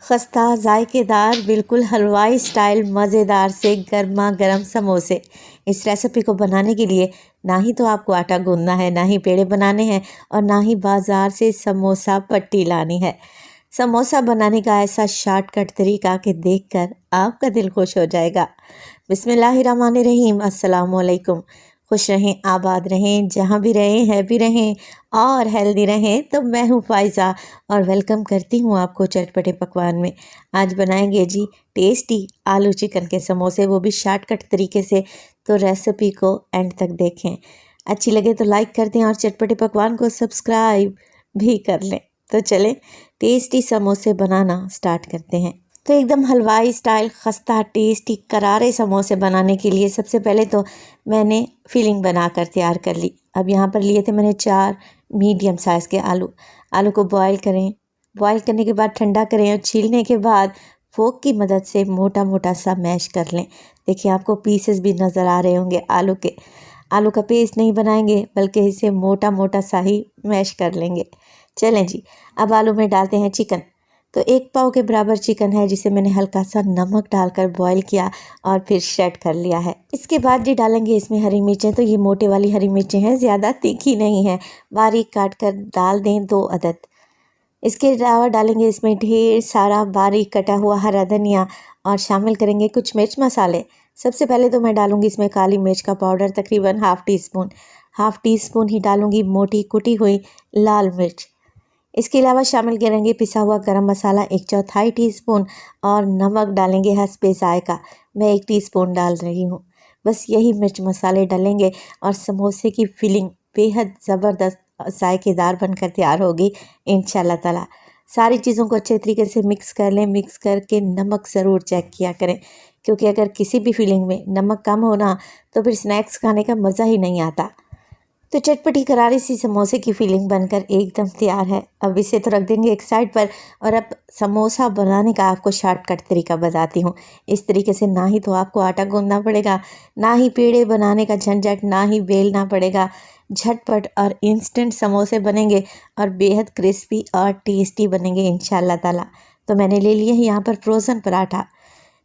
खस्ता जायकेदार बिल्कुल हलवाई स्टाइल मज़ेदार से गर्मा गर्म समोसे। इस रेसिपी को बनाने के लिए ना ही तो आपको आटा गूंदना है, ना ही पेड़े बनाने हैं और ना ही बाज़ार से समोसा पट्टी लानी है। समोसा बनाने का ऐसा शॉर्टकट तरीका कि देखकर आपका दिल खुश हो जाएगा। बिस्मिल्लाहिर्रहमानिर्रहीम। अस्सलाम वालेकुम। खुश रहें, आबाद रहें, जहाँ भी रहें, हैप्पी रहें और हेल्दी रहें। तो मैं हूँ फ़ायज़ा और वेलकम करती हूँ आपको चटपटे पकवान में। आज बनाएंगे जी टेस्टी आलू चिकन के समोसे, वो भी शॉर्टकट तरीके से। तो रेसिपी को एंड तक देखें, अच्छी लगे तो लाइक कर दें और चटपटे पकवान को सब्सक्राइब भी कर लें। तो चलें टेस्टी समोसे बनाना स्टार्ट करते हैं। तो एकदम हलवाई स्टाइल खस्ता टेस्टी करारे समोसे बनाने के लिए सबसे पहले तो मैंने फिलिंग बनाकर तैयार कर ली। अब यहाँ पर लिए थे मैंने 4 मीडियम साइज़ के आलू को बॉईल करें। बॉईल करने के बाद ठंडा करें और छीलने के बाद फोक की मदद से मोटा मोटा सा मैश कर लें। देखिए आपको पीसेस भी नज़र आ रहे होंगे आलू के। आलू का पेस्ट नहीं बनाएंगे बल्कि इसे मोटा मोटा सा ही मैश कर लेंगे। चलें जी, अब आलू में डालते हैं चिकन। तो 1 पाव के बराबर चिकन है जिसे मैंने हल्का सा नमक डालकर बॉईल किया और फिर श्रेड कर लिया है। इसके बाद जी डालेंगे इसमें हरी मिर्चें। तो ये मोटे वाली हरी मिर्चें हैं, ज़्यादा तीखी नहीं है, बारीक काट कर डाल दें 2 अदद। इसके अलावा डालेंगे इसमें ढेर सारा बारीक कटा हुआ हरा धनिया और शामिल करेंगे कुछ मिर्च मसाले। सबसे पहले तो मैं डालूंगी इसमें काली मिर्च का पाउडर तकरीबन हाफ़ टी स्पून ही डालूंगी मोटी कुटी हुई लाल मिर्च। इसके अलावा शामिल करेंगे पिसा हुआ गरम मसाला 1/4 टीस्पून और नमक डालेंगे हस्बे जायका। मैं 1 टीस्पून डाल रही हूँ। बस यही मिर्च मसाले डालेंगे और समोसे की फिलिंग बेहद ज़बरदस्त जायकेदार बनकर तैयार होगी इंशाल्लाह ताला। सारी चीज़ों को अच्छे तरीके से मिक्स कर लें। मिक्स करके नमक ज़रूर चेक किया करें, क्योंकि अगर किसी भी फिलिंग में नमक कम होना तो फिर स्नैक्स खाने का मज़ा ही नहीं आता। तो चटपटी करारी सी समोसे की फिलिंग बनकर एकदम तैयार है। अब इसे तो रख देंगे एक साइड पर और अब समोसा बनाने का आपको शॉर्टकट तरीका बताती हूँ। इस तरीके से ना ही तो आपको आटा गूंदना पड़ेगा, ना ही पेड़े बनाने का झंझट, ना ही बेलना पड़ेगा। झटपट और इंस्टेंट समोसे बनेंगे और बेहद क्रिस्पी और टेस्टी बनेंगे इंशाल्लाह ताला। तो मैंने ले लिए हैं यहाँ पर फ्रोज़न पराठा।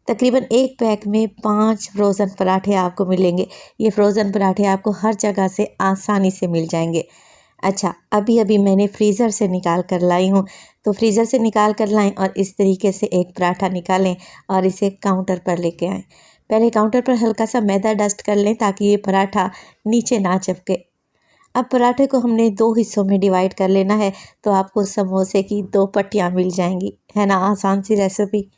तकरीबन 1 पैक में 5 फ्रोज़न पराठे आपको मिलेंगे। ये फ्रोज़न पराठे आपको हर जगह से आसानी से मिल जाएंगे। अच्छा, अभी मैंने फ्रीज़र से निकाल कर लाई हूँ। तो फ्रीज़र से निकाल कर लाएं और इस तरीके से एक पराठा निकालें और इसे काउंटर पर लेके आएँ। पहले काउंटर पर हल्का सा मैदा डस्ट कर लें ताकि ये पराठा नीचे ना चिपके। अब पराठे को हमने 2 हिस्सों में डिवाइड कर लेना है, तो आपको समोसे की 2 पट्टियाँ मिल जाएंगी। है ना आसान सी रेसिपी।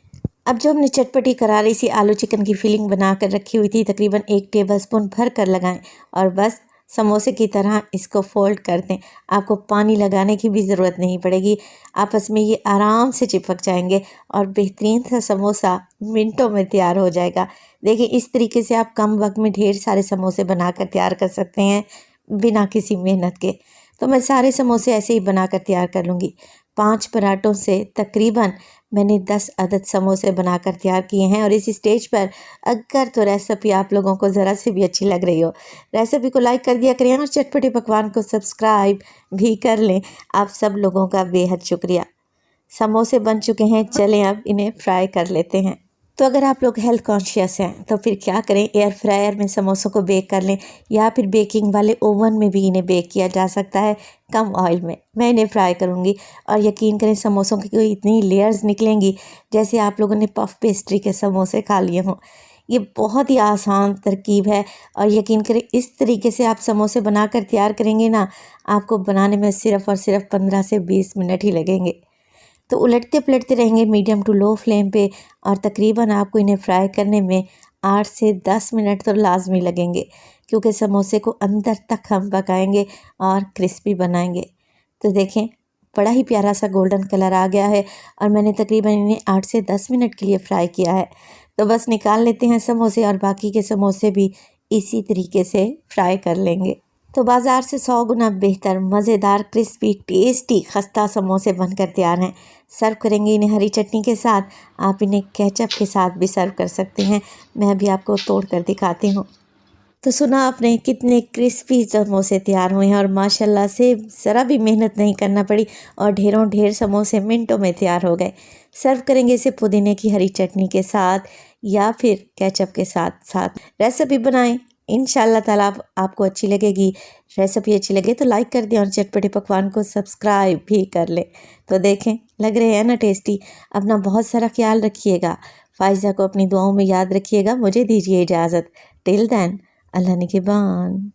अब जो हमने चटपटी करारी सी आलू चिकन की फिलिंग बना कर रखी हुई थी, तकरीबन 1 टेबलस्पून भर कर लगाएं और बस समोसे की तरह इसको फोल्ड कर दें। आपको पानी लगाने की भी ज़रूरत नहीं पड़ेगी। आपस में ये आराम से चिपक जाएंगे और बेहतरीन सा समोसा मिनटों में तैयार हो जाएगा। देखिए इस तरीके से आप कम वक्त में ढेर सारे समोसे बनाकर तैयार कर सकते हैं बिना किसी मेहनत के। तो मैं सारे समोसे ऐसे ही बनाकर तैयार कर लूँगी। 5 पराठों से तकरीबन मैंने 10 अदद समोसे बनाकर तैयार किए हैं। और इस स्टेज पर अगर तो रेसिपी आप लोगों को ज़रा से भी अच्छी लग रही हो, रेसिपी को लाइक कर दिया करें और चटपटे पकवान को सब्सक्राइब भी कर लें। आप सब लोगों का बेहद शुक्रिया। समोसे बन चुके हैं, चलें अब इन्हें फ्राई कर लेते हैं। तो अगर आप लोग हेल्थ कॉन्शियस हैं तो फिर क्या करें, एयर फ्रायर में समोसों को बेक कर लें या फिर बेकिंग वाले ओवन में भी इन्हें बेक किया जा सकता है कम ऑयल में। मैं इन्हें फ्राई करूँगी और यकीन करें समोसों की कोई इतनी लेयर्स निकलेंगी जैसे आप लोगों ने पफ पेस्ट्री के समोसे खा लिए हों। ये बहुत ही आसान तरकीब है और यकीन करें इस तरीके से आप समोसे बनाकर तैयार करेंगे ना, आपको बनाने में सिर्फ़ और सिर्फ 15 से 20 मिनट ही लगेंगे। तो उलटते पलटते रहेंगे मीडियम टू लो फ्लेम पे और तकरीबन आपको इन्हें फ्राई करने में 8 से 10 मिनट तो लाजमी लगेंगे, क्योंकि समोसे को अंदर तक हम पकाएंगे और क्रिस्पी बनाएंगे। तो देखें बड़ा ही प्यारा सा गोल्डन कलर आ गया है और मैंने तकरीबन इन्हें 8 से 10 मिनट के लिए फ्राई किया है। तो बस निकाल लेते हैं समोसे और बाकी के समोसे भी इसी तरीके से फ्राई कर लेंगे। तो बाज़ार से 100 गुना बेहतर मज़ेदार क्रिस्पी टेस्टी खस्ता समोसे बनकर तैयार हैं। सर्व करेंगे इन्हें हरी चटनी के साथ। आप इन्हें केचप के साथ भी सर्व कर सकते हैं। मैं भी आपको तोड़ कर दिखाती हूँ। तो सुना आपने कितने क्रिस्पी समोसे तैयार हुए हैं और माशाल्लाह से ज़रा भी मेहनत नहीं करना पड़ी और ढेरों ढेर समोसे मिनटों में तैयार हो गए। सर्व करेंगे इसे पुदीने की हरी चटनी के साथ या फिर केचप के साथ साथ। रेसिपी बनाएं, इंशाल्लाह ताला आपको अच्छी लगेगी। रेसिपी अच्छी लगे तो लाइक कर दें और चटपटे पकवान को सब्सक्राइब भी कर लें। तो देखें, लग रहे हैं ना टेस्टी। अपना बहुत सारा ख्याल रखिएगा। फ़ाइज़ा को अपनी दुआओं में याद रखिएगा। मुझे दीजिए इजाज़त। टिल देन, अल्लाह निगहबान।